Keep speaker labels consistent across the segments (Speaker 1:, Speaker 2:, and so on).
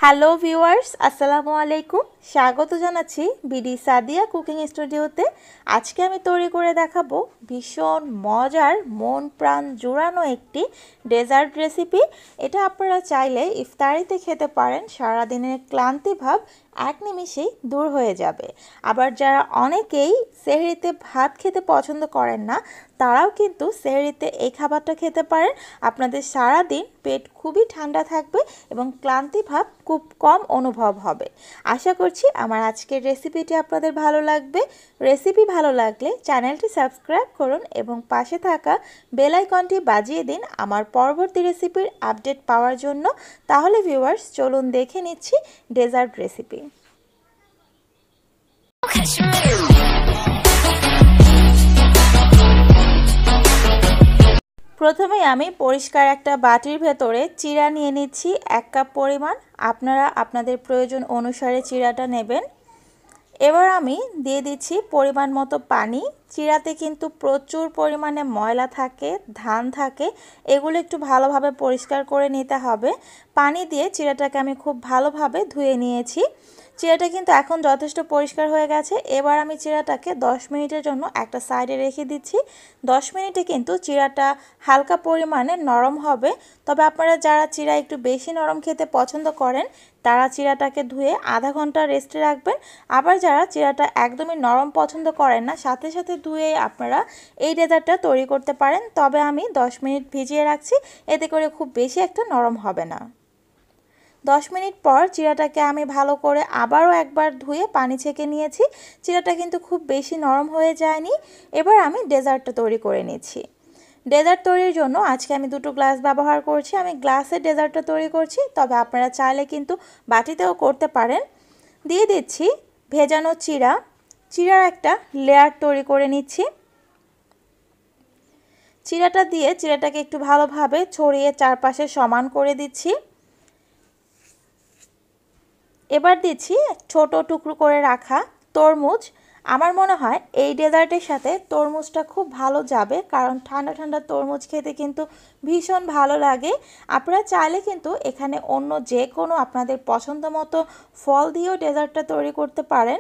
Speaker 1: Hello viewers, আসসালামু আলাইকুম। স্বাগত জানাচ্ছি বিডি সাদিয়া কুকিং স্টুডিওতে। আজকে আমি তৈরি করে দেখাবো ভীষণ মজার, মন প্রাণ জুড়ানো একটি ডেজার্ট রেসিপি। এটা আপনারা চাইলে ইফতারিতে খেতে পারেন। সারাদিনের ক্লান্তিভাব এক নিমিষেই দূর হয়ে যাবে। আবার যারা অনেকেই সেহরিতে ভাত খেতে পছন্দ করেন না, তারাও কিন্তু সেহরিতে এই খাবারটা খেতে পারেন। আপনাদের সারাদিন পেট খুবই ঠান্ডা থাকবে এবং ক্লান্তিভাব খুব কম অনুভব হবে। আশা করছি আমার আজকের রেসিপিটি আপনাদের ভালো লাগবে। রেসিপি ভালো লাগলে চ্যানেলটি সাবস্ক্রাইব করুন এবং পাশে থাকা বেল আইকনটি বাজিয়ে দিন আমার পরবর্তী রেসিপির আপডেট পাওয়ার জন্য। তাহলে ভিউয়ার্স, চলুন দেখে নিচ্ছি ডেজার্ট রেসিপি। প্রথমে আমি পরিষ্কার একটা বাটির ভেতরে চিড়া নিয়ে নিচ্ছি 1 কাপ পরিমাণ। আপনারা আপনাদের প্রয়োজন অনুসারে চিড়াটা নেবেন। এবার আমি দিয়ে দিচ্ছি পরিমাণ মতো পানি। চিড়াতে কিন্তু প্রচুর পরিমাণে ময়লা থাকে, ধান থাকে, এগুলো একটু ভালোভাবে পরিষ্কার করে নিতে হবে। পানি দিয়ে চিড়াটাকে আমি খুব ভালোভাবে ধুয়ে নিয়েছি। চিড়াটা কিন্তু এখন যথেষ্ট পরিষ্কার হয়ে গেছে। এবার আমি চিড়াটাকে 10 মিনিটের জন্য একটা সাইডে রেখে দিচ্ছি। 10 মিনিটে কিন্তু চিড়াটা হালকা পরিমাণে নরম হবে। তবে আপনারা যারা চিড়া একটু বেশি নরম খেতে পছন্দ করেন, তারা চিড়াটাকে ধুয়ে আধা ঘন্টা রেস্টে রাখবেন। আবার যারা চিড়াটা একদমই নরম পছন্দ করেন না, সাথে সাথে ধুয়ে আপনারা এই ডেজার্টটা তৈরি করতে পারেন। তবে আমি 10 মিনিট ভিজিয়ে রাখছি, এতে করে খুব বেশি একটা নরম হবে না। 10 মিনিট পর চিড়াটাকে আমি ভালো করে আবারও একবার ধুয়ে পানি ছেঁকে নিয়েছি। চিড়াটা কিন্তু খুব বেশি নরম হয়ে যায়নি। এবার আমি ডেজার্টটা তৈরি করে নিচ্ছি। ডেজার্ট তৈরির জন্য আজকে আমি 2টো গ্লাস ব্যবহার করছি। আমি গ্লাসে ডেজার্টটা তৈরি করছি, তবে আপনারা চাইলে কিন্তু বাটিতেও করতে পারেন। দিয়ে দিচ্ছি ভেজানো চিড়া। চিড়ার একটা লেয়ার তৈরি করে নিচ্ছি। চিড়াটা দিয়ে চিড়াটাকে একটু ভালোভাবে ছড়িয়ে চারপাশে সমান করে দিচ্ছি। এবার দিচ্ছি ছোট টুকরো করে রাখা তরমুজ। আমার মনে হয় এই ডেজার্টের সাথে তরমুজটা খুব ভালো যাবে, কারণ ঠান্ডা ঠান্ডা তরমুজ খেতে কিন্তু ভীষণ ভালো লাগে। আপনারা চাইলে কিন্তু এখানে অন্য যে কোনো আপনাদের পছন্দ মতো ফল দিয়েও ডেজার্টটা তৈরি করতে পারেন।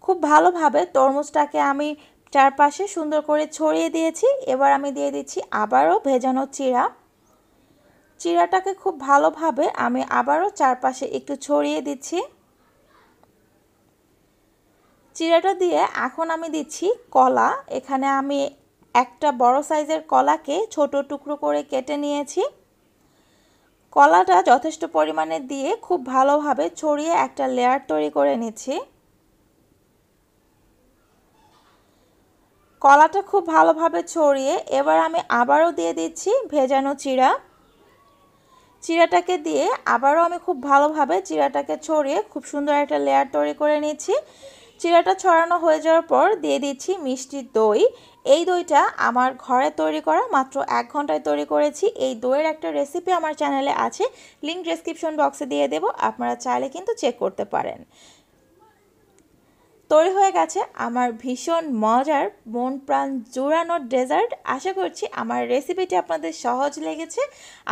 Speaker 1: খুব ভালোভাবে তরমুজটাকে আমি চারপাশে সুন্দর করে ছড়িয়ে দিয়েছি। এবার আমি দিয়ে দিচ্ছি আবারও ভেজানো চিড়া। চিড়াটাকে খুব ভালোভাবে আমি আবারও চারপাশে একটু ছড়িয়ে দিচ্ছি। চিড়াটা দিয়ে এখন আমি দিচ্ছি কলা। এখানে আমি একটা বড় সাইজের কলাকে ছোট টুকরো করে কেটে নিয়েছি। কলাটা যথেষ্ট পরিমাণে দিয়ে খুব ভালোভাবে ছড়িয়ে একটা লেয়ার তৈরি করে নিচ্ছি। কলাটা খুব ভালোভাবে ছড়িয়ে এবার আমি আবারও দিয়ে দিচ্ছি ভেজানো চিড়া। চিড়াটাকে দিয়ে আবারও আমি খুব ভালোভাবে চিড়াটাকে ছড়িয়ে খুব সুন্দর একটা লেয়ার তৈরি করে নিচ্ছি। চিড়াটা ছড়ানো হয়ে যাওয়ার পর দিয়ে দিচ্ছি মিষ্টি দই। এই দইটা আমার ঘরে তৈরি করা, মাত্র 1 ঘন্টায় তৈরি করেছি। এই দইয়ের একটা রেসিপি আমার চ্যানেলে আছে, লিঙ্ক ডেসক্রিপশন বক্সে দিয়ে দেব, আপনারা চাইলে কিন্তু চেক করতে পারেন। তৈরি হয়ে গেছে আমার ভীষণ মজার, মন প্রাণ জুড়ানো ডেজার্ট। আশা করছি আমার রেসিপিটি আপনাদের সহজ লেগেছে।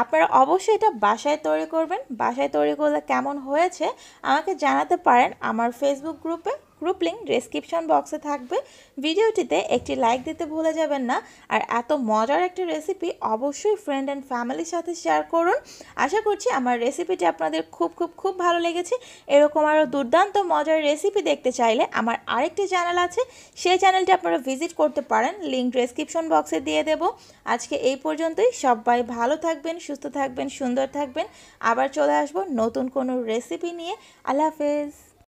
Speaker 1: আপনারা অবশ্যই এটা বাসায় তৈরি করবেন। বাসায় তৈরি করলে কেমন হয়েছে আমাকে জানাতে পারেন আমার ফেসবুক গ্রুপে। গ্রুপ লিঙ্ক ডেসক্রিপশন বক্সে থাকবে। ভিডিওটিতে একটি লাইক দিতে ভুলে যাবেন না। আর এত মজার একটা রেসিপি অবশ্যই ফ্রেন্ড অ্যান্ড ফ্যামিলির সাথে শেয়ার করুন। আশা করছি আমার রেসিপিটি আপনাদের খুব ভালো লেগেছে। এরকম আরও দুর্দান্ত মজার রেসিপি দেখতে চাইলে আমার আরেকটি চ্যানেল আছে, সেই চ্যানেলটি আপনারা ভিজিট করতে পারেন, লিঙ্ক ডেসক্রিপশন বক্সে দিয়ে দেব। আজকে এই পর্যন্তই। সবাই ভালো থাকবেন, সুস্থ থাকবেন, সুন্দর থাকবেন। আবার চলে আসবো নতুন কোনো রেসিপি নিয়ে। আল্লাহ হাফেজ।